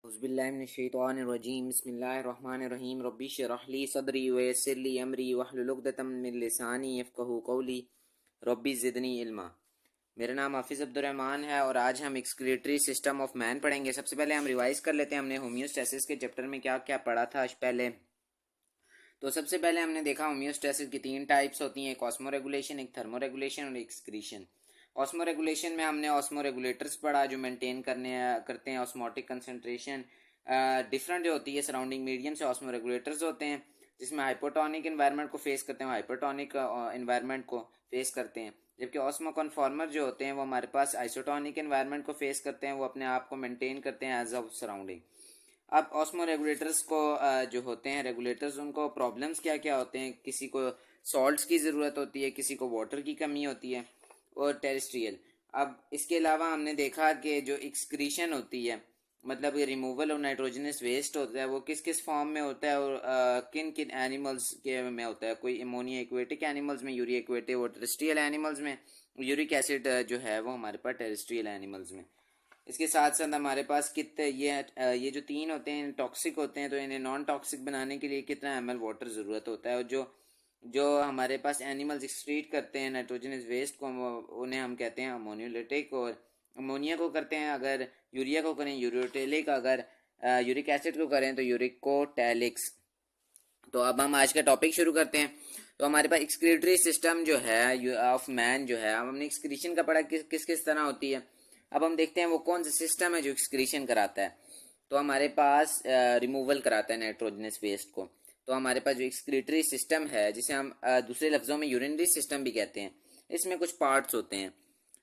औज़ुबिल्लाहिमिनश्शैतानिर्रजीम बिस्मिल्लाहिर्रहमानिर्रहीम रब्बि इश्रह ली सदरी व यस्सिर ली अमरी वहलुल उक़दतम मिन लिसानी यफ़क़हू क़ौली रब्बि ज़िदनी इल्मा। मेरा नाम हाफिज़ अब्दुर्रहमान है और आज हम एक्सक्रीटरी सिस्टम ऑफ मैन पढ़ेंगे। सबसे पहले हम रिवाइज़ कर लेते हैं हमने होम्योस्टैसिस के चैप्टर में क्या क्या पढ़ा था आज पहले। तो सबसे पहले हमने देखा होम्योस्टैसिस की 3 टाइप्स होती हैं, एक ऑस्मो रेगुलेशन, एक थर्मो रेगुलेशन और एक एक्सक्रीशन। ऑस्मो रेगुलेशन में हमने ऑस्मो रेगुलेटर्स पढ़ा जो मेंटेन करते हैं ऑस्मोटिक कंसंट्रेशन डिफरेंट होती है सराउंडिंग मीडियम से। ऑस्मो रेगुलेटर्स होते हैं जिसमें हाइपोटोनिक एनवायरनमेंट को फेस करते हैं, हाइपोटोनिक एनवायरनमेंट को फेस करते हैं, जबकि ऑस्मो कन्फॉर्मर जो होते हैं वो हमारे पास आइसोटोनिक एनवायरनमेंट को फेस करते हैं, वो अपने आप को मेंटेन करते हैं एज अ सराउंडिंग। अब ऑस्मो रेगुलेटर्स को जो होते हैं रेगुलेटर्स, उनको प्रॉब्लम्स क्या क्या होते हैं, किसी को सॉल्ट्स की ज़रूरत होती है, किसी को वाटर की कमी होती है, और टेरेस्ट्रियल। अब इसके अलावा हमने देखा कि जो एक्सक्रीशन होती है, मतलब ये रिमूवल ऑफ नाइट्रोजनस वेस्ट होता है, वो किस किस फॉर्म में होता है और किन किन एनिमल्स के में होता है। कोई अमोनिया एक्वेटिक एनिमल्स में, यूरिया एक्वेटिक और टेरेस्ट्रियल एनिमल्स में, यूरिक एसिड जो है वो हमारे पास टेरेस्ट्रियल एनिमल्स में। इसके साथ साथ हमारे पास कितने ये जो 3 होते हैं टॉक्सिक होते हैं, तो इन्हें नॉन टॉक्सिक बनाने के लिए कितना ml वाटर ज़रूरत होता है। और जो जो हमारे पास एनिमल्स एक्सक्रीट करते हैं नाइट्रोजनस वेस्ट को, उन्हें हम कहते हैं अमोनियोलिटिक। और अमोनिया को करते हैं अगर यूरिया को करें यूरियोटेलिक, अगर यूरिक एसिड को करें तो यूरिकोटैलिक्स। तो अब हम आज का टॉपिक शुरू करते हैं। तो हमारे पास एक्सक्रीटरी सिस्टम जो है ऑफ मैन जो है, अब हमने एक्सक्रीशन का पढ़ा किस किस तरह होती है। अब हम देखते हैं वो कौन सा सिस्टम है जो एक्सक्रीशन कराता है। तो हमारे पास रिमूवल कराता है नाइट्रोजनस वेस्ट को। तो हमारे पास जो एक्सक्रीटरी सिस्टम है, जिसे हम दूसरे लफ्जों में यूरिनरी सिस्टम भी कहते हैं, इसमें कुछ पार्ट्स होते हैं।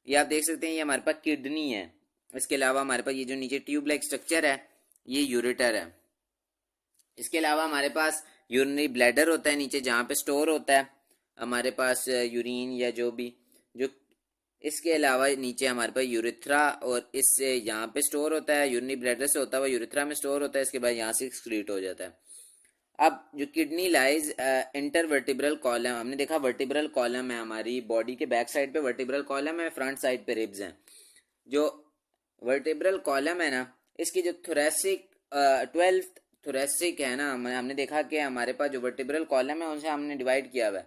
ये आप देख सकते हैं, ये हमारे पास किडनी है। इसके अलावा हमारे पास ये जो नीचे ट्यूब लाइक स्ट्रक्चर है, ये यूरेटर है। इसके अलावा हमारे पास यूरिनरी ब्लैडर होता है नीचे, जहाँ पे स्टोर होता है हमारे पास यूरिन या जो भी जो। इसके अलावा नीचे हमारे पास यूरिथ्रा, और इससे यहाँ पे स्टोर होता है, यूरिनरी ब्लैडर से होता हुआ यूरिथ्रा में स्टोर होता है। इसके बाद यहाँ से एक्सक्रीट हो जाता है। अब जो किडनी लाइज इंटरवर्टिब्रल कॉलम, हमने देखा वर्टिब्रल कॉलम है हमारी बॉडी के बैक साइड पे, वर्टिब्रल कॉलम है, फ्रंट साइड पे रिब्स हैं। जो वर्टिब्रल कॉलम है ना, इसकी जो थोरेसिक 12th थोरेसिक है ना, हमने देखा कि हमारे पास जो वर्टिब्रल कॉलम है उनसे हमने डिवाइड किया हुआ है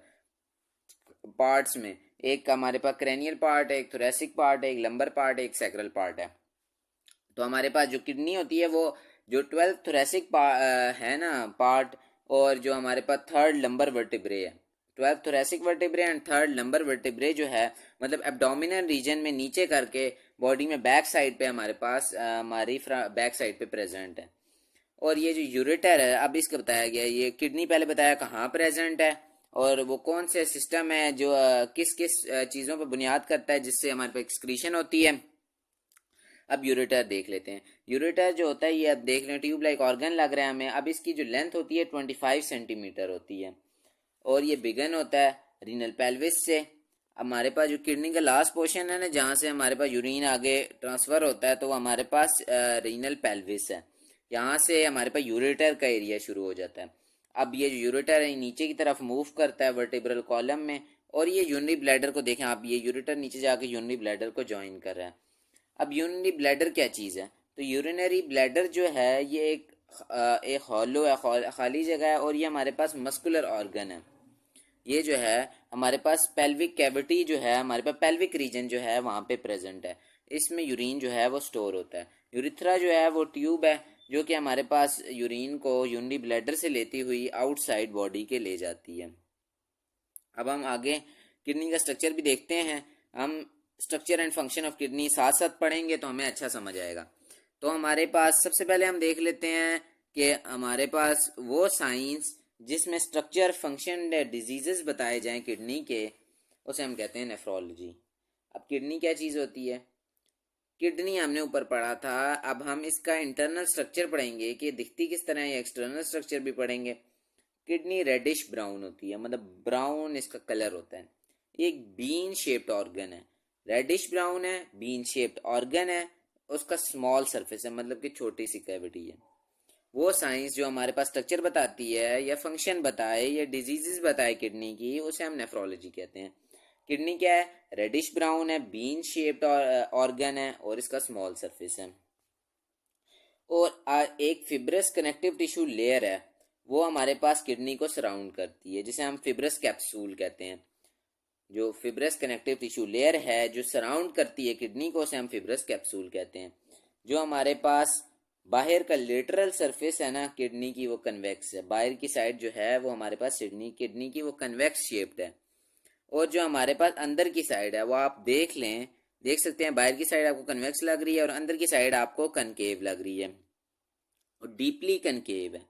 पार्ट्स में। एक हमारे पास क्रेनियल पार्ट है, एक थोरेसिक पार्ट है, एक लंबर पार्ट है, एक सैक्रल पार्ट है। तो हमारे पास जो किडनी होती है वो जो 12th थोरेसिक है ना पार्ट, और जो हमारे पास 3rd लंबर वर्टिब्रे है, 12th thoracic vertebrae and 3rd lumbar vertebrae जो है, मतलब एब्डोमिनल रीजन में नीचे करके बॉडी में बैक साइड पे हमारे पास हमारी बैक साइड पे प्रेजेंट है। और ये जो यूरेटर है, अब इसका बताया गया, ये किडनी पहले बताया कहाँ प्रेजेंट है और वो कौन से सिस्टम है जो किस किस चीज़ों पर बुनियाद करता है जिससे हमारे पास एक्सक्रीशन होती है। अब यूरेटर देख लेते हैं। यूरेटर जो होता है, ये अब देख लें ट्यूब लाइक ऑर्गन लग रहा है हमें। अब इसकी जो लेंथ होती है 25 सेंटीमीटर होती है, और ये बिगन होता है रीनल पेल्विस से। हमारे पास जो किडनी का लास्ट पोर्शन है ना, जहाँ से हमारे पास यूरिन आगे ट्रांसफ़र होता है, तो वो हमारे पास रीनल पेल्विस है। यहाँ से हमारे पास यूरेटर का एरिया शुरू हो जाता है। अब ये जो यूरेटर है नीचे की तरफ मूव करता है वर्टिब्रल कॉलम में, और ये यूरिनरी ब्लैडर को देखें आप, ये यूरेटर नीचे जाके यूरिनरी ब्लैडर को ज्वाइन कर रहा है। अब यूरिनरी ब्लैडर क्या चीज़ है? तो यूरिनरी ब्लैडर जो है ये एक हॉलो है, खाली जगह है, और ये हमारे पास मस्कुलर ऑर्गन है। ये जो है हमारे पास पेल्विक कैविटी जो है, हमारे पास पेल्विक रीजन जो है वहाँ पे प्रेजेंट है। इसमें यूरिन जो है वो स्टोर होता है। यूरिथ्रा जो है वो ट्यूब है जो कि हमारे पास यूरिन को यूरिनरी ब्लैडर से लेती हुई आउटसाइड बॉडी के ले जाती है। अब हम आगे किडनी का स्ट्रक्चर भी देखते हैं। हम structure and function of kidney साथ साथ पढ़ेंगे तो हमें अच्छा समझ आएगा। तो हमारे पास सबसे पहले हम देख लेते हैं कि हमारे पास वो साइंस जिसमें स्ट्रक्चर फंक्शन डिजीजेस बताए जाएं किडनी के, उसे हम कहते हैं नेफ्रोलॉजी। अब किडनी क्या चीज़ होती है? किडनी हमने ऊपर पढ़ा था, अब हम इसका इंटरनल स्ट्रक्चर पढ़ेंगे कि दिखती किस तरह है, एक्सटर्नल स्ट्रक्चर भी पढ़ेंगे। किडनी रेडिश ब्राउन होती है, मतलब ब्राउन इसका कलर होता है। एक बीन शेप्ड ऑर्गन है, रेडिश ब्राउन है, बीन शेप्ड ऑर्गन है, उसका स्मॉल सरफेस है, मतलब कि छोटी सी कैविटी है। वो साइंस जो हमारे पास स्ट्रक्चर बताती है या फंक्शन बताए या डिजीजेस बताए किडनी की, उसे हम नेफ्रोलॉजी कहते हैं। किडनी क्या है? रेडिश ब्राउन है, बीन शेप्ड ऑर्गन है, और इसका स्मॉल सरफेस है। और बाद एक फिब्रस कनेक्टिव टिश्यू लेयर है, वो हमारे पास किडनी को सराउंड करती है, जिसे हम फिब्रस कैप्सूल कहते हैं। जो फिब्रस कनेक्टिव टिश्यू लेयर है जो सराउंड करती है किडनी को, उसे हम फिब्रस कैप्सूल कहते हैं। जो हमारे पास बाहर का लेटरल सरफेस है ना किडनी की, वो कन्वेक्स है। बाहर की साइड जो है वो हमारे पास किडनी की वो कन्वेक्स शेप्ड है। और जो हमारे पास अंदर की साइड है वो आप देख सकते हैं, बाहर की साइड आपको कन्वेक्स लग रही है और अंदर की साइड आपको कनकेव लग रही है और डीपली कनकेव है।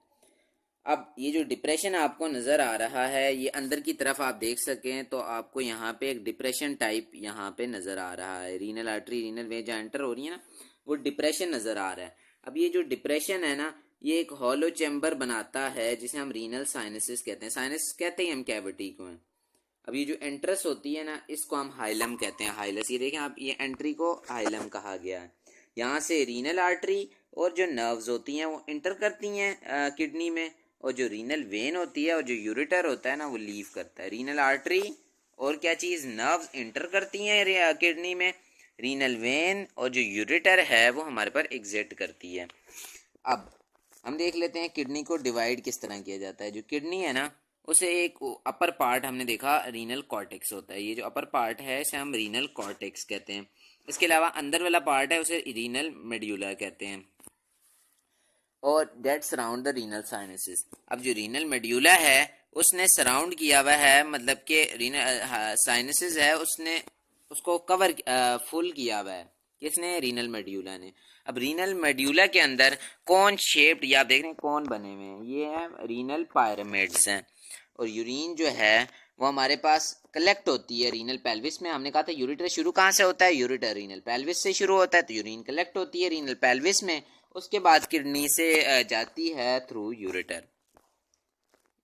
अब ये जो डिप्रेशन आपको नज़र आ रहा है, ये अंदर की तरफ आप देख सकें तो आपको यहाँ पे एक डिप्रेशन टाइप यहाँ पे नज़र आ रहा है। रीनल आर्टरी रीनल वेन जहाँ एंटर हो रही है ना, वो डिप्रेशन नज़र आ रहा है। अब ये जो डिप्रेशन है ना, ये एक हॉलो चैम्बर बनाता है जिसे हम रीनल साइनसिस कहते हैं। साइनस कहते हैं हम कैविटी को हैं। अब ये जो एंट्रस होती है ना, इसको हम हाइलम कहते हैं। हाइलस, ये देखें आप, ये एंट्री को हाइलम कहा गया है। यहाँ से रीनल आर्टरी और जो नर्व्स होती हैं वो इंटर करती हैं किडनी में, और जो रीनल वेन होती है और जो यूरेटर होता है ना, वो लीव करता है। रीनल आर्टरी और क्या चीज़, नर्व्स इंटर करती हैं किडनी में, रीनल वेन और जो यूरेटर है वो हमारे पर एग्जिट करती है। अब हम देख लेते हैं किडनी को डिवाइड किस तरह किया जाता है। जो किडनी है ना, उसे एक अपर पार्ट हमने देखा रीनल कॉर्टेक्स होता है। ये जो अपर पार्ट है इसे हम रीनल कॉर्टेक्स कहते हैं। इसके अलावा अंदर वाला पार्ट है उसे रीनल मेड्यूला कहते हैं, और that surround the renal sinuses. अब जो रीनल मेड्यूला है उसने सराउंड किया हुआ है, मतलब कि रीनल साइनसिस है उसने उसको कवर फुल किया हुआ है। किसने? रीनल मेड्यूला ने। अब रीनल मेड्यूला के अंदर कौन शेप्ड, या आप देख रहे हैं कौन बने हुए हैं, ये है रीनल पायरामिड्स हैं। और यूरिन जो है वो हमारे पास कलेक्ट होती है रीनल पेल्विस में। हमने कहा था यूरिटर शुरू कहाँ से होता है, यूरिटर रीनल पेल्विस से शुरू होता है, तो यूरिन कलेक्ट होती है रीनल पेल्विस में, उसके बाद किडनी से जाती है थ्रू यूरेटर।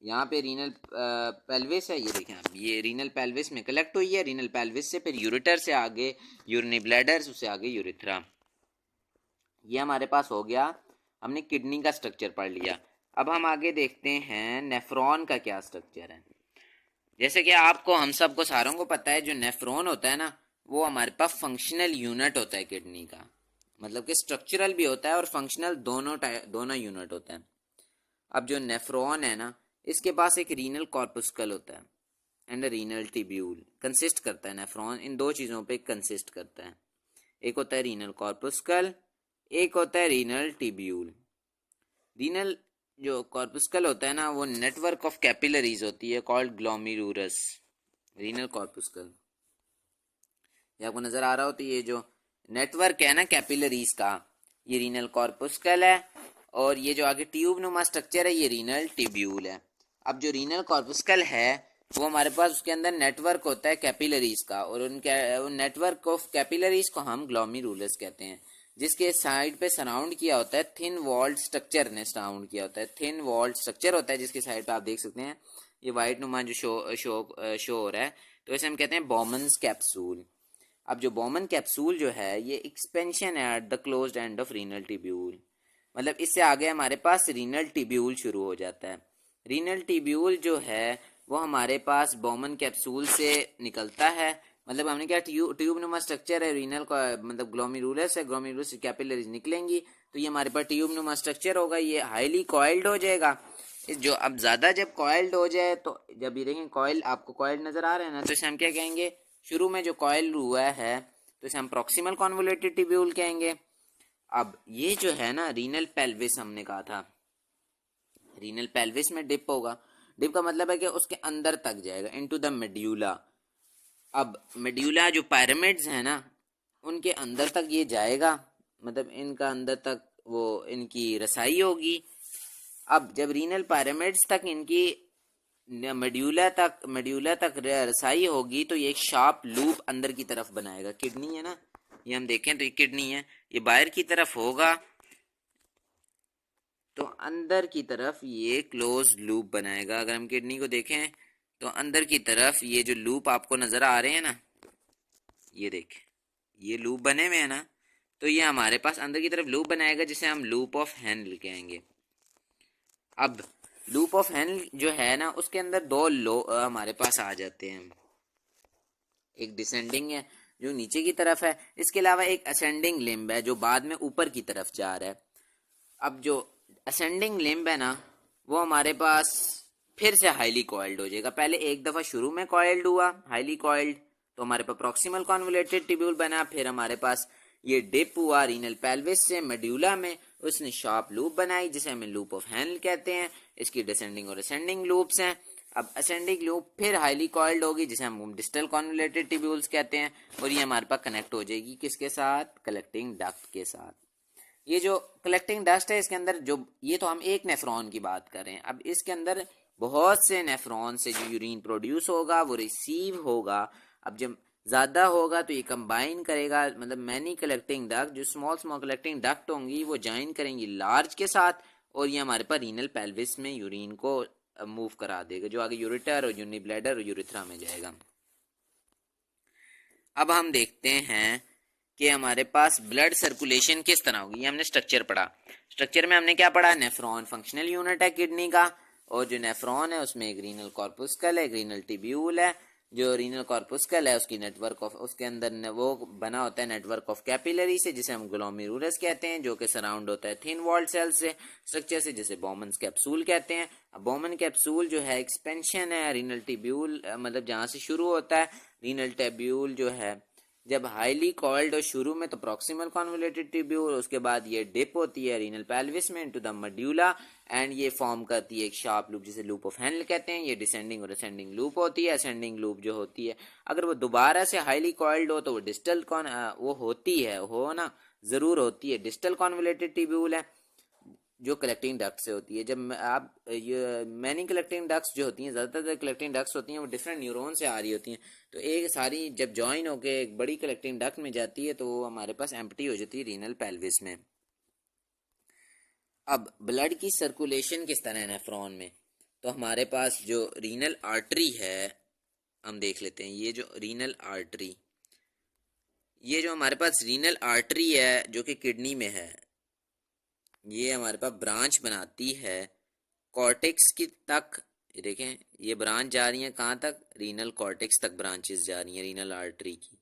यहाँ पे रीनल पेल्विस है, ये देखें आप, ये रीनल पेल्विस में कलेक्ट हुई है, रीनल पेल्विस से फिर यूरेटर से आगे यूरिनरी ब्लैडर, उससे आगे यूरिथ्रा। ये हमारे पास हो गया, हमने किडनी का स्ट्रक्चर पढ़ लिया। अब हम आगे देखते हैं नेफ्रॉन का क्या स्ट्रक्चर है। जैसे कि आपको, हम सबको सारों को पता है, जो नेफ्रॉन होता है ना, वो हमारे पास फंक्शनल यूनिट होता है किडनी का। मतलब कि स्ट्रक्चरल भी होता है और फंक्शनल, दोनों यूनिट होता है। अब जो नेफ्रॉन है ना, इसके पास एक रीनल कॉर्पुस्कल होता है एंड रीनल टिब्यूल। कंसिस्ट करता है नेफ्रॉन इन दो चीज़ों पे कंसिस्ट करता है। एक होता है रीनल कॉर्पुस्कल, एक होता है रीनल टिब्यूल। रीनल जो कॉर्पुस्कल होता है ना, वो नेटवर्क ऑफ कैपिलरीज होती है कॉल्ड ग्लोमेरुलस। रीनल कॉर्पुस्कल, ये आपको नज़र आ रहा हो, तो ये जो नेटवर्क है ना कैपिलरीज का, ये रीनल कॉर्पुस्कल है, और ये जो आगे ट्यूब नुमा स्ट्रक्चर है ये रीनल टिब्यूल है। अब जो रीनल कॉर्पुस्कल है वो हमारे पास, उसके अंदर नेटवर्क होता है कैपिलरीज का, और उन नेटवर्क ऑफ कैपिलरीज को हम ग्लोमेरुलस कहते हैं, जिसके साइड पे सराउंड किया होता है थिन वॉल्ड स्ट्रक्चर ने सराउंड किया होता है। थिन वॉल्ड स्ट्रक्चर होता है जिसके साइड पे आप देख सकते हैं ये वाइट नुमा जो शो हो रहा है, तो इसे हम कहते हैं बॉमन्स कैप्सूल। अब जो बॉमन कैप्सूल जो है ये एक्सपेंशन है at the closed end of renal tubule. मतलब इससे आगे हमारे पास रीनल टिब्यूल शुरू हो जाता है। रीनल टिब्यूल जो है वो हमारे पास बॉमन कैप्सूल से निकलता है। मतलब हमने क्या, ट्यूब नुमा स्ट्रक्चर है रीनल का, मतलब ग्लोमेरुलस है, ग्लोमेरुलस से कैपिलरीज निकलेंगी, तो ये हमारे पास ट्यूब नुमा स्ट्रक्चर होगा, ये हाईली कॉइल्ड हो जाएगा। जो अब ज़्यादा जब कॉइल्ड हो जाए, तो जब ये देखें कॉइल, आपको कॉइल्ड नज़र आ रहा है ना, तो इसे हम क्या कहेंगे, शुरू में जो कॉइल हुआ है तो इसे हम प्रॉक्सिमल कॉन्वोल्यूटेड टिब्यूल कहेंगे। अब ये जो है ना रीनल पेल्विस, हमने कहा था रीनल पेल्विस में डिप होगा। डिप का मतलब है कि उसके अंदर तक जाएगा, इनटू द मेड्यूला। अब मेड्यूला जो पिरामिड्स है ना, उनके अंदर तक ये जाएगा, मतलब इनका अंदर तक वो इनकी रसाई होगी। अब जब रीनल पिरामिड्स तक इनकी मेड्यूला तक रसाई होगी, तो ये एक शार्प लूप अंदर की तरफ बनाएगा। किडनी है ना, ये हम देखें तो ये किडनी है, ये बाहर की तरफ होगा तो अंदर की तरफ ये क्लोज लूप बनाएगा। अगर हम किडनी को देखें तो अंदर की तरफ ये जो लूप आपको नजर आ रहे हैं ना, ये देखें, ये लूप बने हुए हैं ना, तो ये हमारे पास अंदर की तरफ लूप बनाएगा जिसे हम लूप ऑफ हेनल कहेंगे। अब लूप ऑफ हेनल जो है ना, उसके अंदर दो हमारे पास आ जाते हैं। एक डिसेंडिंग है जो नीचे की तरफ है, इसके अलावा एक असेंडिंग लिम्ब है जो बाद में ऊपर की तरफ जा रहा है। अब जो असेंडिंग लिम्ब है ना, वो हमारे पास फिर से हाईली कॉइल्ड हो जाएगा। पहले एक दफ़ा शुरू में कॉइल्ड हुआ हाईली कॉइल्ड, तो हमारे पास प्रॉक्सिमल कॉन्वोल्यूटेड ट्यूब्यूल बना। फिर हमारे पास ये डिप हुआ रीनल पेल्विस से मेड्यूला में, उसने शार्प लूप बनाई जिसे हमें लूप ऑफ हेनल कहते हैं। इसकी डिसेंडिंग और असेंडिंग लूप्स हैं। अब असेंडिंग लूप फिर हाईली कॉइल्ड होगी जिसे हम डिस्टल कॉन्वोल्यूटेड ट्यूब्यूल्स कहते हैं, और ये हमारे पास कनेक्ट हो जाएगी किसके साथ? कलेक्टिंग डक्ट के साथ। ये जो कलेक्टिंग डस्ट है इसके अंदर जो, ये तो हम एक नेफ्रॉन की बात कर रहे हैं। अब इसके अंदर बहुत से नेफ्रॉन से जो यूरिन प्रोड्यूस होगा वो रिसीव होगा। अब जब ज़्यादा होगा तो ये कंबाइन करेगा, मतलब मैनी कलेक्टिंग डक्ट, जो स्मॉल स्मॉल कलेक्टिंग डक्ट होंगी वो ज्वाइन करेंगी लार्ज के साथ, और ये हमारे पास रीनल पेल्विस में यूरिन को मूव करा देगा, जो आगे यूरेटर और यूनि ब्लैडर और यूरिथ्रा में जाएगा। अब हम देखते हैं कि हमारे पास ब्लड सर्कुलेशन किस तरह होगी। ये हमने स्ट्रक्चर पढ़ा। स्ट्रक्चर में हमने क्या पढ़ा? नेफ्रॉन फंक्शनल यूनिट है किडनी का, और जो नेफ्रॉन है उसमें एक रीनल कॉर्पुस्कल है, एक रीनल टिब्यूल है। जो रीनल कॉर्पुस्कल है उसकी नेटवर्क ऑफ, उसके अंदर वो बना होता है नेटवर्क ऑफ कैपिलरी से, जिसे हम ग्लोमेरुलस कहते हैं, जो कि सराउंड होता है थिन वॉल्ड सेल से स्ट्रक्चर से, जिसे बोमन्स कैप्सूल कहते हैं। अब बोमन कैप्सूल जो है एक्सपेंशन है, रीनल टिब्यूल मतलब जहाँ से शुरू होता है। रीनल टिब्यूल जो है जब हाईली कॉइल्ड और शुरू में तो प्रॉक्सिमल कॉन्वोल्यूटेड ट्यूब्यूल, उसके बाद ये डिप होती है रीनल पेल्विस में इनटू द मेड्यूला, एंड ये फॉर्म करती है एक शार्प लूप जिसे लूप ऑफ हेनल कहते हैं। ये डिसेंडिंग और असेंडिंग लूप होती है। असेंडिंग लूप जो होती है अगर वो दोबारा से हाईली कॉइल्ड हो तो वो डिस्टल वो होती है, हो ना, जरूर होती है, डिस्टल कॉन्वोल्यूटेड ट्यूब्यूल है जो कलेक्टिंग डक्ट से होती है। जब आप ये मैनी कलेक्टिंग डक्ट्स जो होती हैं, ज़्यादातर कलेक्टिंग डक्ट्स होती हैं वो डिफरेंट न्यूरॉन से आ रही होती हैं, तो एक सारी जब जॉइन होके एक बड़ी कलेक्टिंग डक्ट में जाती है तो वो हमारे पास एम्प्टी हो जाती है रीनल पेल्विस में। अब ब्लड की सर्कुलेशन किस तरह है नेफ्रॉन में, तो हमारे पास जो रीनल आर्टरी है हम देख लेते हैं। ये जो रीनल आर्टरी, ये जो हमारे पास रीनल आर्टरी है जो कि किडनी में है, ये हमारे पास ब्रांच बनाती है कॉर्टेक्स की तक। ये देखें, ये ब्रांच जा रही है कहाँ तक? रीनल कॉर्टेक्स तक ब्रांचेस जा रही हैं रीनल आर्टरी की।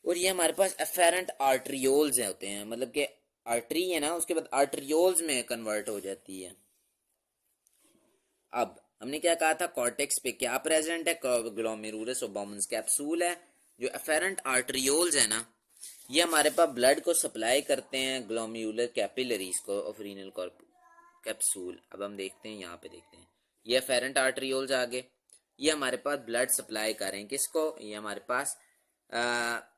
और ये हमारे पास एफेरेंट आर्टरियोल्स होते हैं, मतलब कि आर्टरी है ना उसके बाद आर्टरियोल्स में कन्वर्ट हो जाती है। अब हमने क्या कहा था? कॉर्टेक्स पे क्या प्रेजेंट है? ग्लोमेरुलस और बोमन्स कैप्सूल है। जो एफेरेंट आर्टरियोल्स है ना, ये हमारे पास ब्लड को सप्लाई करते हैं ग्लोम्युलर कैपिलरीज को ऑफ रीनल कैप्सूल। अब हम देखते हैं, यहाँ पे देखते हैं, ये एफेरेंट आर्टरियोल्स आगे, ये हमारे पास ब्लड सप्लाई कर रहे हैं किसको? ये हमारे पास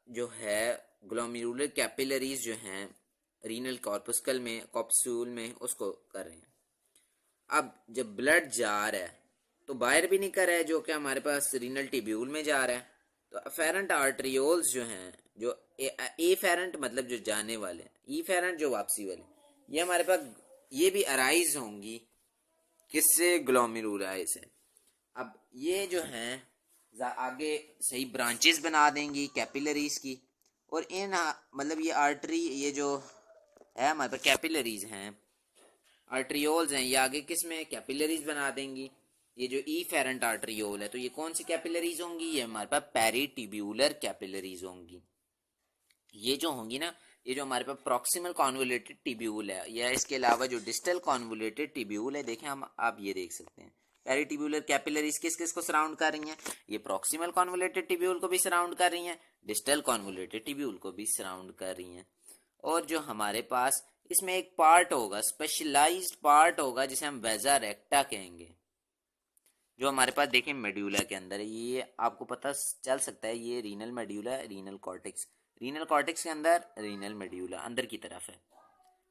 जो है ग्लोम्युलर कैपिलरीज जो हैं रीनल कॉर्पस्कल में कैप्सूल में, उसको कर रहे हैं। अब जब ब्लड जा रहा है तो बाहर भी नहीं कर रहा है, जो कि हमारे पास रीनल टिब्यूल में जा रहा है। तो एफेरेंट आर्टरियोल्स जो हैं, जो एफेरेंट मतलब जो जाने वाले, ईफेरेंट जो वापसी वाले, ये हमारे पास ये भी अराइज होंगी किससे? ग्लोमेरुलाई से। अब ये जो हैं आगे सही ब्रांचेस बना देंगी कैपिलरीज की, और इन मतलब ये आर्टरी, ये जो है हमारे पास कैपिलरीज हैं, आर्टरियोल्स हैं, ये आगे किस में? कैपिलरीज बना देंगी। ये जो ईफेरेंट आर्टरियोल है तो ये कौन सी कैपिलरीज होंगी? ये हमारे पास पेरिटिब्यूलर कैपिलरीज होंगी। ये जो होंगी ना, ये जो हमारे पास प्रॉक्सिमल कॉन्वोल्यूटेड टिब्यूल है, या इसके अलावा जो डिस्टल कॉन्वोल्यूटेड टिब्यूल है, देखें हम, आप ये देख सकते हैं पेरिटिब्यूलर कैपिलरीज किस किस को सराउंड कर रही हैं? ये प्रॉक्सिमल कॉन्वोल्यूटेड टिब्यूल को भी सराउंड कर रही हैं, डिस्टल कॉन्वोल्यूटेड टिब्यूल को भी सराउंड कर रही हैं। और जो हमारे पास इसमें एक पार्ट होगा, स्पेशलाइज्ड पार्ट होगा, जिसे हम वेजा रेक्टा कहेंगे, जो हमारे पास देखें मेड्यूला के अंदर है। ये आपको पता चल सकता है, ये renal medulla, renal cortex, renal cortex के अंदर रीनल मेड्यूला अंदर की तरफ है,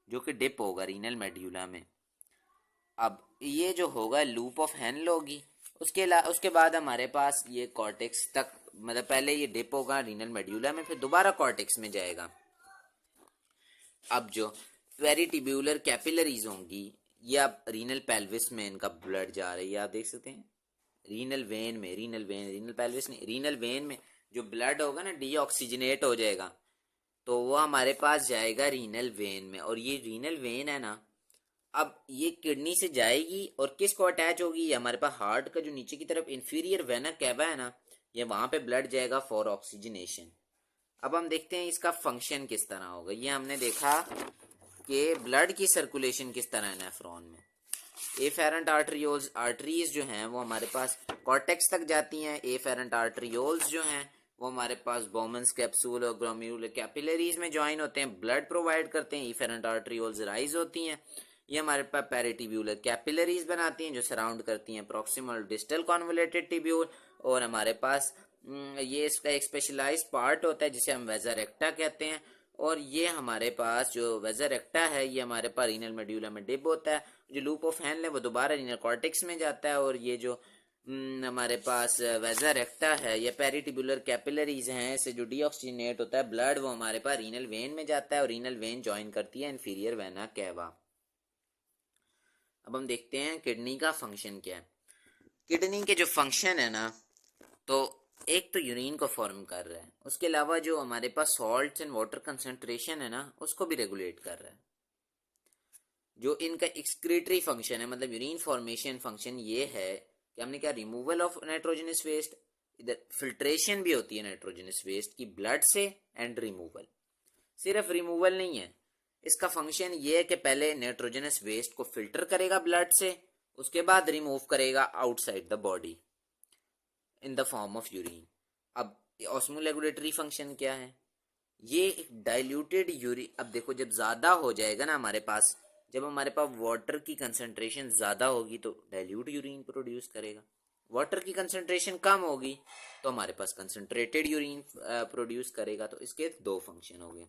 जो कि डिप होगा रीनल मेड्यूला में। अब ये जो होगा लूप ऑफ हेनल होगी, उसके बाद हमारे पास ये कॉर्टेक्स तक, मतलब पहले ये डिप होगा रीनल मेड्यूला में, फिर दोबारा कॉर्टेक्स में जाएगा। अब जो पेरिटिब्यूलर कैपिलरीज होंगी, ये अब रीनल पेल्विस में इनका ब्लड जा रही है, आप देख सकते हैं रीनल वेन में, रीनल पेल्विस नहीं, रीनल वेन में जो ब्लड होगा ना डीऑक्सीजनेट हो जाएगा, तो वो हमारे पास जाएगा रीनल वेन में। और ये रीनल वेन है ना, अब ये किडनी से जाएगी और किसको अटैच होगी? ये हमारे पास हार्ट का जो नीचे की तरफ इंफीरियर वेना कैवा है ना, ये वहां पे ब्लड जाएगा फॉर ऑक्सीजनेशन। अब हम देखते हैं इसका फंक्शन किस तरह होगा। ये हमने देखा कि ब्लड की सर्कुलेशन किस तरह है नेफ्रॉन में। एफेरेंट आर्टरियोल्स, आर्टरीज जो हैं वो हमारे पास कॉर्टेक्स तक जाती हैं। एफेरेंट आर्टरियोल्स जो हैं वो हमारे पास बोमन्स कैप्सूल और ग्लोम्युलर कैपिलरीज में ज्वाइन होते हैं, ब्लड प्रोवाइड करते हैं। एफेरेंट आर्टरियोल्स राइज होती हैं, ये हमारे पास पेरिटिब्यूलर कैपिलरीज बनाती हैं जो सराउंड करती हैं प्रॉक्सिमल डिस्टल कॉन्वोलेटेड टिब्यूल। और हमारे पास ये इसका एक स्पेशलाइज्ड पार्ट होता है जिसे हम वेजा रेक्टा कहते हैं। और ये हमारे पास जो वेजा रेक्टा है ये हमारे पास रीनल मेड्यूला में डिप होता है। जो लूप ऑफ हैंल है वो दोबारा रीनल कॉर्टेक्स में जाता है। और ये जो हमारे पास वेजा रेक्टा है ये पेरिटिब्यूलर कैपिलरीज हैं, इससे जो डीऑक्सीजनेट होता है ब्लड वो हमारे पास रीनल वेन में जाता है और रीनल वेन ज्वाइन करती है इंफीरियर वेना कैवा। अब हम देखते हैं किडनी का फंक्शन क्या है। किडनी के जो फंक्शन है ना, तो एक तो यूरिन को फॉर्म कर रहा है, उसके अलावा जो हमारे पास सॉल्ट एंड वाटर कंसंट्रेशन है ना उसको भी रेगुलेट कर रहा है। जो इनका एक्सक्रीटरी फंक्शन है, मतलब यूरिन फॉर्मेशन फंक्शन ये है कि हमने क्या, रिमूवल ऑफ नाइट्रोजनस वेस्ट, इधर फिल्ट्रेशन भी होती है नाइट्रोजनस वेस्ट की ब्लड से एंड रिमूवल। सिर्फ रिमूवल नहीं है, इसका फंक्शन ये है कि पहले नाइट्रोजनस वेस्ट को फिल्टर करेगा ब्लड से, उसके बाद रिमूव करेगा outside the body in the form of urine. अब ऑस्मोरेगुलेटरी फंक्शन क्या है, ये एक डाइल्यूटेड यूरिन। अब देखो जब ज्यादा हो जाएगा ना हमारे पास, जब हमारे पास वाटर की कंसंट्रेशन ज्यादा होगी तो डाइल्यूट यूरिन प्रोड्यूस करेगा। वाटर की कंसंट्रेशन कम होगी तो हमारे पास कंसंट्रेटेड यूरिन प्रोड्यूस करेगा। तो इसके दो फंक्शन हो गए।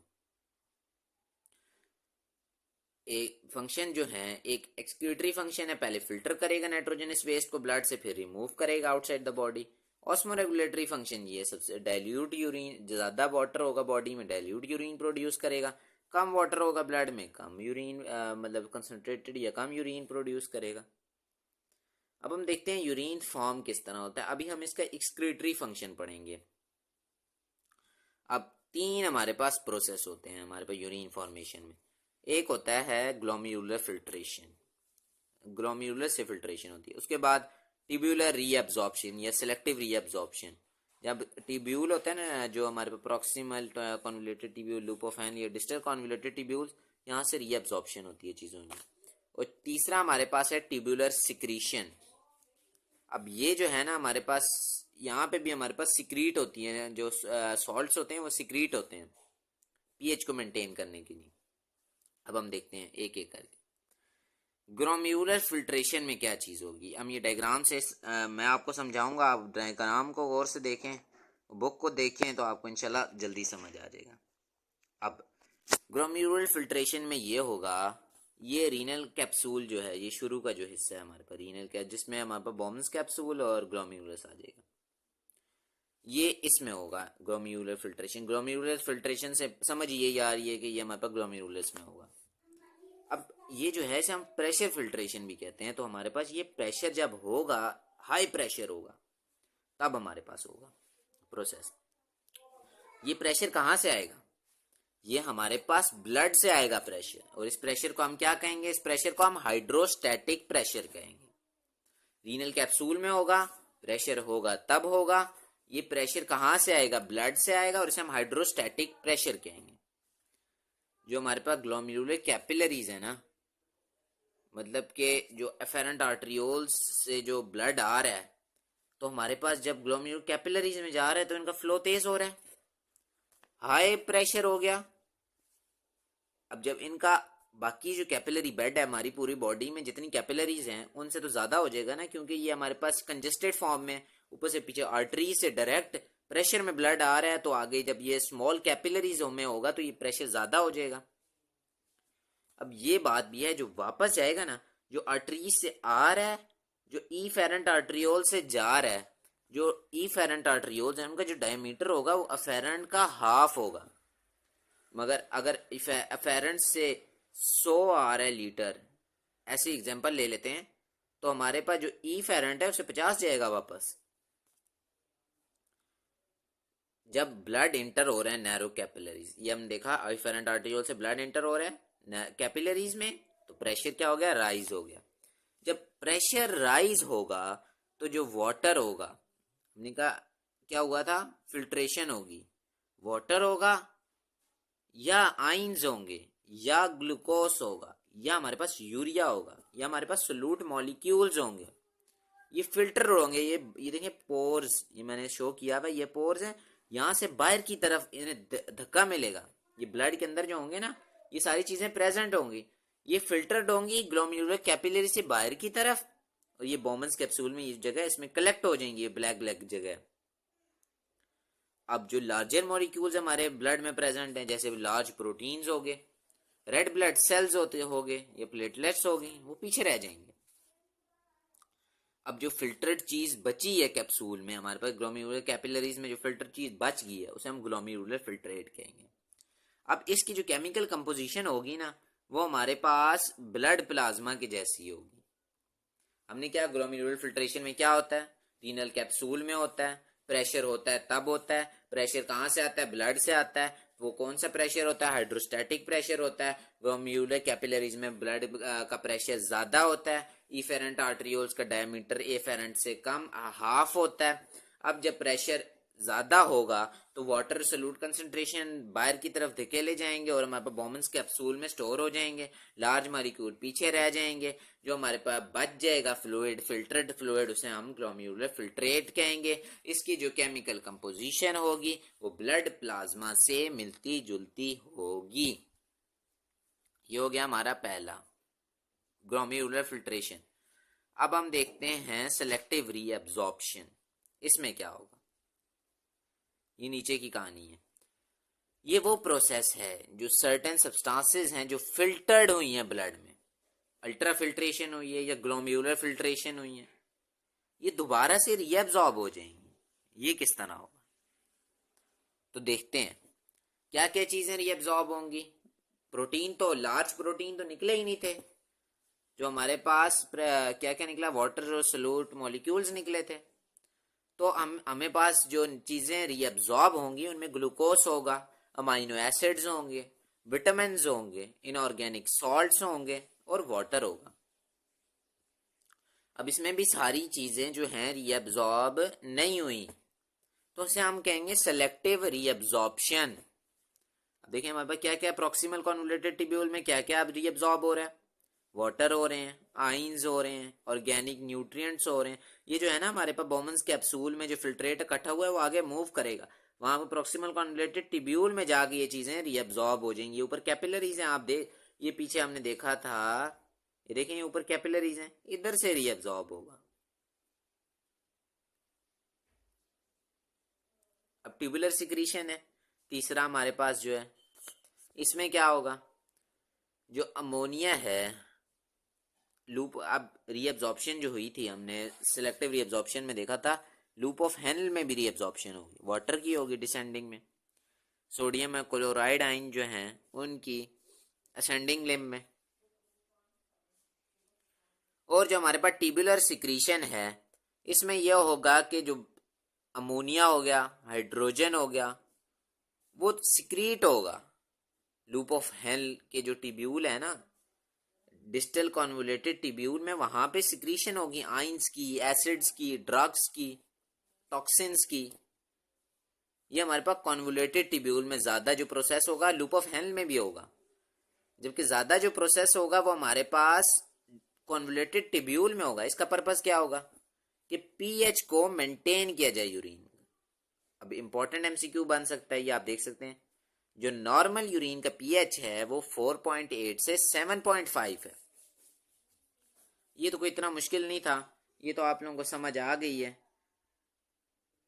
एक फंक्शन जो है एक एक्सक्रीटरी फंक्शन है, पहले फिल्टर करेगा नाइट्रोजनस वेस्ट को ब्लड से, फिर रिमूव करेगा आउटसाइड द बॉडी। ऑस्मोरेगुलेटरी फंक्शन ये सबसे डाइल्यूट यूरिन, ज्यादा वाटर होगा बॉडी में डाइल्यूट यूरिन प्रोड्यूस करेगा, कम वाटर होगा ब्लड में कम यूरिन मतलब कंसंट्रेटेड या कम यूरिन प्रोड्यूस करेगा। अब हम देखते हैं यूरिन फॉर्म किस तरह होता है। अभी हम इसका एक्सक्रीटरी फंक्शन पढ़ेंगे। अब तीन हमारे पास प्रोसेस होते हैं हमारे पास यूरिन फॉर्मेशन में। एक होता है ग्लोम्युलर फिल्ट्रेशन, ग्लोम्युलर से फिल्ट्रेशन होती है। उसके बाद ट्यूब्यूलर रीअब्जॉर्प्शन या सिलेक्टिव रीअब्जॉर्प्शन। जब ट्यूब्यूल होता है ना, जो हमारे पास proximal convoluted tubule, loop of हैंल या डिस्टल कॉन्वोल्यूटेड ट्यूब्यूल, यहाँ से रीअब्जॉर्प्शन होती है चीजों की। और तीसरा हमारे पास है ट्यूब्यूलर सिक्रीशन। अब ये जो है ना हमारे पास, यहाँ पे भी हमारे पास सिक्रीट होती है, जो सॉल्ट्स होते हैं वो सिक्रीट होते हैं पीएच को मेंटेन करने के लिए। अब हम देखते हैं एक एक करके। ग्लोम्युलर फिल्ट्रेशन में क्या चीज होगी, हम ये डायग्राम से मैं आपको समझाऊंगा, आप डायग्राम को गौर से देखें, बुक को देखें तो आपको इंशाल्लाह जल्दी समझ आ जाएगा। अब ग्लोम्युलर फिल्ट्रेशन में ये होगा, ये रीनल कैप्सूल जो है ये शुरू का जो हिस्सा है हमारे पास रीनल का, जिसमें हमारे पास बोमन्स कैप्सूल और ग्लोम्युलस आ जाएगा, ये इसमें होगा ग्लोम्युलर फिल्ट्रेशन। ग्लोम्युलर फिल्ट्रेशन से समझ ये आ रही है कि ये हमारे पास ग्लोम्युलस में होगा। अब ये जो है इसे हम प्रेशर फिल्ट्रेशन भी कहते हैं। तो हमारे पास ये प्रेशर जब होगा, हाई प्रेशर होगा, तब हमारे पास होगा प्रोसेस। ये प्रेशर कहाँ से आएगा, ये हमारे पास ब्लड से आएगा प्रेशर। और इस प्रेशर को हम क्या कहेंगे, इस प्रेशर को हम हाइड्रोस्टैटिक प्रेशर कहेंगे। रीनल कैप्सूल में होगा, प्रेशर होगा तब होगा। ये प्रेशर कहाँ से आएगा, ब्लड से आएगा, और इसे हम हाइड्रोस्टैटिक प्रेशर कहेंगे। जो हमारे पास ग्लोम्युलर कैपिलरीज है ना, मतलब कि जो एफेरेंट आर्टरियोल्स से जो ब्लड आ रहा है, तो हमारे पास जब ग्लोम्युलर कैपिलरीज में जा रहा है तो इनका फ्लो तेज हो रहा है, हाई प्रेशर हो गया। अब जब इनका बाकी जो कैपिलरी बेड है हमारी पूरी बॉडी में जितनी कैपिलरीज हैं उनसे तो ज्यादा हो जाएगा ना, क्योंकि ये हमारे पास कंजेस्टेड फॉर्म में ऊपर से पीछे आर्टरी से डायरेक्ट प्रेशर में ब्लड आ रहा है। तो आगे जब ये स्मॉल कैपिलरीज में होगा तो ये प्रेशर ज्यादा हो जाएगा। अब ये बात भी है, जो वापस जाएगा ना, जो आर्टरी से आ रहा है, जो इफेरेंट आर्टरियोल से जा रहा है, जो इफेरेंट आर्टरियोल्स हैं उनका जो डायमीटर होगा वो अफेरेंट का हाफ होगा। मगर अगर अफेरेंट से 100 आ रहा है लीटर, ऐसे एग्जांपल ले लेते हैं, तो हमारे पास जो इफेरेंट है उसे 50 जाएगा वापस। जब ब्लड इंटर हो रहा है नैरो कैपिलरीज, ये हम देखा इफेरेंट आर्टरियोल से ब्लड इंटर हो रहा है कैपिलरीज में, तो प्रेशर क्या हो गया, राइज हो गया। जब प्रेशर राइज होगा तो जो वाटर होगा, हमने कहा क्या हुआ था, फिल्ट्रेशन होगी, वाटर होगा या आइंस होंगे, या ग्लूकोस होगा या हमारे पास यूरिया होगा या हमारे पास सोल्यूट मॉलिक्यूल्स होंगे, ये फिल्टर होंगे। ये देखिए पोर्स, ये मैंने शो किया हुआ, ये पोर्स हैं, यहाँ से बाहर की तरफ इन्हें धक्का मिलेगा। ये ब्लड के अंदर जो होंगे ना, ये सारी चीजें प्रेजेंट होंगी, ये फिल्टर्ड होंगी ग्लोमेरुलर कैपिलरी से बाहर की तरफ, और ये बोमन्स कैप्सूल में ये जगह इसमें कलेक्ट हो जाएंगी, ये ब्लैक ब्लैक जगह। अब जो लार्जर मॉलिक्यूल्स हमारे ब्लड में प्रेजेंट हैं, जैसे लार्ज प्रोटीन्स हो गए, रेड ब्लड सेल्स होते हो गए, ये प्लेटलेट्स हो गई, वो पीछे रह जाएंगे। अब जो फिल्टर्ड चीज बची है कैप्सूल में, हमारे पास ग्लोमेरुलर कैपिलरीज में जो फिल्टर चीज बच गई है, उसे हम ग्लोमेरुलर फिल्ट्रेट कहेंगे। अब इसकी जो केमिकल कंपोजिशन होगी ना, वो हमारे पास ब्लड प्लाज्मा की जैसी होगी। हमने क्या, ग्लोमेरुलर फिल्ट्रेशन में क्या होता है, रीनल कैप्सूल में होता है, प्रेशर होता है तब होता है, प्रेशर कहाँ से आता है, ब्लड से आता है। वो कौन सा प्रेशर होता है, हाइड्रोस्टैटिक प्रेशर होता है। ग्लोमेरुलर कैपिलरीज में ब्लड का प्रेशर ज्यादा होता है, इफेरेंट आर्टरियोल्स का डायमीटर एफेरेंट से कम हाफ होता है। अब जब प्रेशर ज्यादा होगा तो वाटर सोल्यूट कंसंट्रेशन बाहर की तरफ धकेले जाएंगे और हमारे पास बोमन्स कैप्सूल में स्टोर हो जाएंगे, लार्ज मॉलिक्यूल पीछे रह जाएंगे। जो हमारे पास बच जाएगा फ्लूइड, फिल्टर्ड फ्लूइड, उसे हम ग्लोमेरुलर फिल्ट्रेट कहेंगे। इसकी जो केमिकल कंपोजिशन होगी वो ब्लड प्लाज्मा से मिलती जुलती होगी। ये हो गया हमारा पहला, ग्लोमेरुलर फिल्ट्रेशन। अब हम देखते हैं सेलेक्टिव रीअब्जॉर्प्शन, इसमें क्या होगा। ये नीचे की कहानी है। ये वो प्रोसेस है जो सर्टेन सब्सटेंसेस हैं जो फिल्टर्ड हुई हैं ब्लड में, अल्ट्रा फिल्ट्रेशन हुई है या ग्लोमेरुलर फिल्ट्रेशन हुई है, ये दोबारा से रीअब्सॉर्ब हो जाएंगी। ये किस तरह होगा, तो देखते हैं क्या क्या चीजें रीअब्सॉर्ब होंगी। प्रोटीन तो, लार्ज प्रोटीन तो निकले ही नहीं थे, जो हमारे पास क्या क्या निकला, वाटर और सोल्यूट मॉलिक्यूल्स निकले थे। तो हमें पास जो चीजें रीअब्सॉर्ब होंगी उनमें ग्लूकोस होगा, अमाइनो एसिड्स होंगे, विटामिन होंगे, इनऑर्गेनिक सॉल्ट्स होंगे और वाटर होगा। अब इसमें भी सारी चीजें जो हैं रीअब्सॉर्ब नहीं हुई, तो उसे हम कहेंगे सेलेक्टिव रीअब्सॉर्प्शन। अब देखिए हमारे पास क्या क्या प्रॉक्सिमल कॉन्वोल्यूटेड टिब्यूल में क्या क्या अब रीअब्सॉर्ब हो रहा है, वाटर हो रहे हैं, आइंस हो रहे हैं, ऑर्गेनिक न्यूट्रिएंट्स हो रहे हैं। ये जो है ना हमारे पास बोमन्स कैप्सूल में जो फिल्ट्रेट इकट्ठा हुआ है वो आगे मूव करेगा, वहां पर प्रॉक्सिमल कॉन्वोल्यूटेड टिब्यूल में जाके ये चीजें रीअब्सॉर्ब हो जाएंगी। ऊपर कैपिलरीज हैं, आप देख, ये पीछे हमने देखा था, ये देखें ऊपर कैपिलरीज हैं, इधर से रीअब्सॉर्ब होगा। अब ट्यूबुलर सिक्रीशन है तीसरा हमारे पास जो है, इसमें क्या होगा, जो अमोनिया है लूप, अब रीअब्जॉर्प्शन जो हुई थी हमने सिलेक्टिव रीअब्जॉर्प्शन में देखा था, लूप ऑफ हेनल में भी रीअब्जॉर्प्शन होगी, वाटर की होगी डिसेंडिंग में, सोडियम क्लोराइड आयन जो हैं उनकी असेंडिंग लिम्ब में। और जो हमारे पास ट्यूबुलर सिक्रीशन है, इसमें यह होगा कि जो अमोनिया हो गया, हाइड्रोजन हो गया, वो सिक्रीट होगा। लूप ऑफ हेनल के जो ट्यूब्यूल है ना, डिस्टल कॉन्वोल्यूटेड ट्यूब्यूल में, वहां पे सिक्रीशन होगी आइंस की, एसिड्स की, ड्रग्स की, टॉक्सिन्स की। ये हमारे पास कॉन्वोल्यूटेड ट्यूब्यूल में ज्यादा जो प्रोसेस होगा, लूप ऑफ हेनल में भी होगा, जबकि ज्यादा जो प्रोसेस होगा वो हमारे पास कॉन्वोल्यूटेड ट्यूब्यूल में होगा। इसका पर्पस क्या होगा कि पीएच को मेंटेन किया जाए यूरिन। अब इंपॉर्टेंट एमसीक्यू बन सकता है, ये आप देख सकते हैं, जो नॉर्मल यूरिन का पीएच है वो 4.8 से 7.5 है। ये तो कोई इतना मुश्किल नहीं था, ये तो आप लोगों को समझ आ गई है।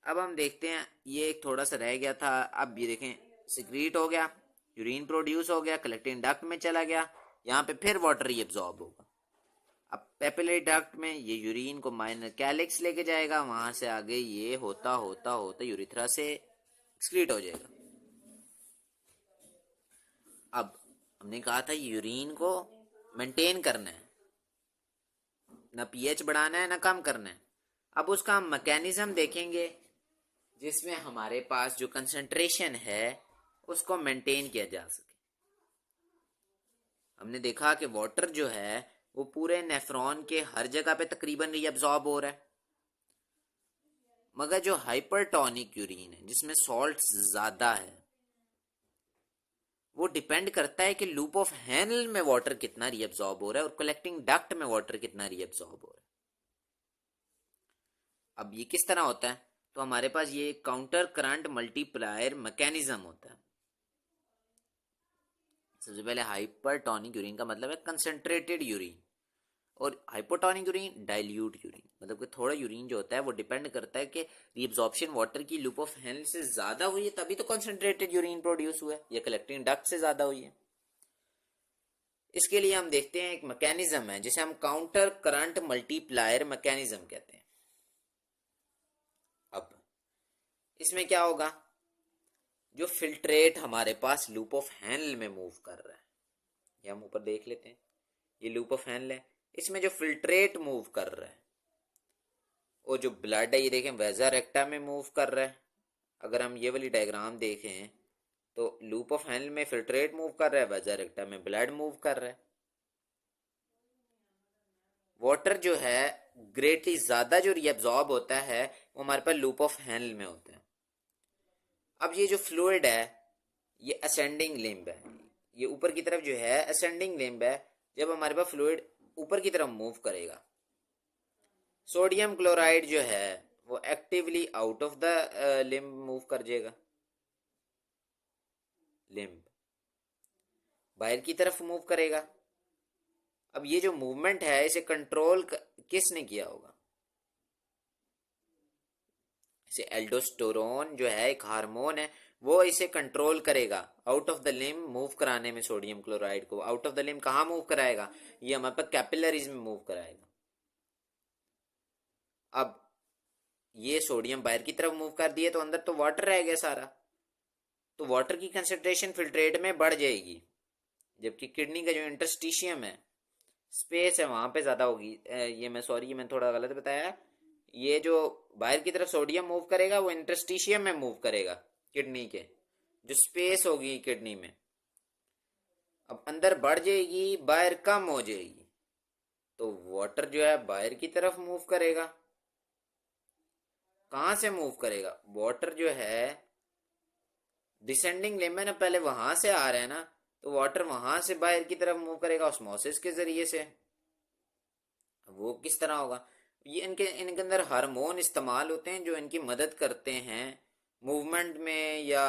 अब हम देखते हैं, ये एक थोड़ा सा रह गया था। अब ये देखें, सिक्रीट हो गया, यूरिन प्रोड्यूस हो गया, कलेक्टिंग डक्ट में चला गया, यहाँ पे फिर वाटर रीअब्सॉर्ब होगा। अब पेपिलरी डक्ट में ये यूरिन को माइनर कैलिक्स लेके जाएगा, वहां से आगे ये होता होता होता यूरिथ्रा से एक्सक्रीट हो जाएगा। अब हमने कहा था यूरिन को मेंटेन करना है, ना पीएच बढ़ाना है ना कम करना है। अब उसका हम मैकेनिज्म देखेंगे जिसमें हमारे पास जो कंसंट्रेशन है उसको मेंटेन किया जा सके। हमने देखा कि वाटर जो है वो पूरे नेफ्रॉन के हर जगह पे तकरीबन रीअब्सॉर्ब हो रहा है, मगर जो हाइपरटोनिक यूरिन है जिसमें सॉल्ट ज्यादा है, वो डिपेंड करता है कि लूप ऑफ हैनल में वाटर कितना रीअब्सॉर्ब हो रहा है और कलेक्टिंग डक्ट में वाटर कितना रीअब्सॉर्ब हो रहा है। अब ये किस तरह होता है, तो हमारे पास ये काउंटर करंट मल्टीप्लायर मैकेनिज्म होता है। सबसे पहले हाइपरटोनिक यूरिन का मतलब है कंसंट्रेटेड यूरिन, और हाइपोटोनिक यूरिन डाइल्यूट यूरिन, मतलब कि थोड़ा यूरिन जो होता है वो डिपेंड करता है कि रीअब्सॉर्प्शन वाटर की लूप ऑफ हैनल से ज्यादा हुई है तभी तो कंसंट्रेटेड यूरिन प्रोड्यूस हुआ है, या कलेक्टिंग डक्ट से ज्यादा हुई है। इसके लिए हम देखते हैं एक मैकेनिज्म है जिसे हम काउंटर करंट मल्टीप्लायर मैकेनिज्म कहते हैं। अब इसमें क्या होगा, जो फिल्ट्रेट हमारे पास लूप ऑफ हैनल में मूव कर रहा है, ये हम ऊपर देख लेते हैं, ये लूप ऑफ हैनल है, इसमें जो फिल्ट्रेट मूव कर रहा है और जो ब्लड है ये देखें वेजा रेक्टा में मूव कर रहा है। अगर हम ये वाली डायग्राम देखें तो लूप ऑफ हैनल में फिल्ट्रेट मूव कर रहा है, वेजा रेक्टा में ब्लड मूव कर रहा है। वाटर जो है ग्रेटली ज्यादा जो रिएब्सॉर्ब होता है वो हमारे पास लूप ऑफ हैनल में होता है। अब ये जो फ्लूइड है ये असेंडिंग लिम्ब है, ये ऊपर की तरफ जो है असेंडिंग लिम्ब है। जब हमारे पास फ्लूइड ऊपर की तरफ मूव करेगा, सोडियम क्लोराइड जो है वो actively out of the limb move कर जाएगा, लिम्ब बाहर की तरफ मूव करेगा। अब ये जो मूवमेंट है इसे कंट्रोल किसने किया होगा, इसे एल्डोस्टेरोन जो है एक हार्मोन है वो इसे कंट्रोल करेगा out of the limb move कराने में। सोडियम क्लोराइड को आउट ऑफ द लिम्ब कहाँ मूव कराएगा, ये हमारे पास कैपिलरीज में मूव कराएगा। अब ये सोडियम बाहर की तरफ मूव कर दिए तो अंदर तो वाटर रह गया सारा, तो वाटर की कंसेंट्रेशन फिल्ट्रेट में बढ़ जाएगी, जबकि किडनी का जो इंटरस्टिशियम है स्पेस है वहां पे ज्यादा होगी। ये मैंने थोड़ा गलत बताया, ये जो बाहर की तरफ सोडियम मूव करेगा वो इंटरस्टिशियम में मूव करेगा किडनी के, जो स्पेस होगी किडनी में अब अंदर बढ़ जाएगी बाहर कम हो जाएगी, तो वाटर जो है बाहर की तरफ मूव करेगा। कहां से मूव करेगा, वाटर जो है डिसेंडिंग लिम्ब है ना, पहले वहां से आ रहा है ना, तो वाटर वहां से बाहर की तरफ मूव करेगा ऑस्मोसिस के जरिए से। वो किस तरह होगा, ये इनके अंदर हार्मोन इस्तेमाल होते हैं जो इनकी मदद करते हैं मूवमेंट में या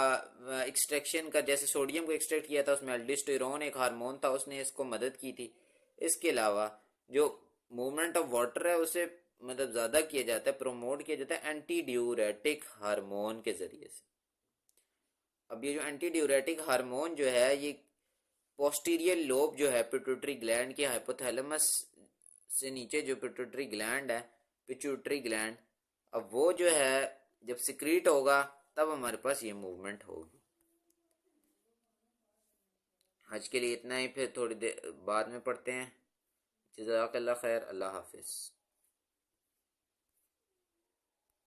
एक्सट्रैक्शन का। जैसे सोडियम को एक्सट्रैक्ट किया था उसमें एल्डोस्टेरोन एक हार्मोन था, उसने इसको मदद की थी। इसके अलावा जो मूवमेंट ऑफ वाटर है उसे मतलब ज़्यादा किया जाता है, प्रोमोट किया जाता है एंटी ड्यूरेटिक हार्मोन के ज़रिए से। अब ये जो एंटी ड्यूरेटिक हार्मोन जो है ये पोस्टीरियर लोब जो है पिट्यूटरी ग्लैंड के हाइपोथैलेमस से नीचे जो पिट्यूटरी ग्लैंड है, पिट्यूटरी ग्लैंड, अब वो जो है जब सिक्रीट होगा तब हमारे पास ये मूवमेंट होगी। आज के लिए इतना ही, फिर थोड़ी देर बाद में पढ़ते हैं। जज़ाकल्लाह खैर, अल्लाह हाफिज़।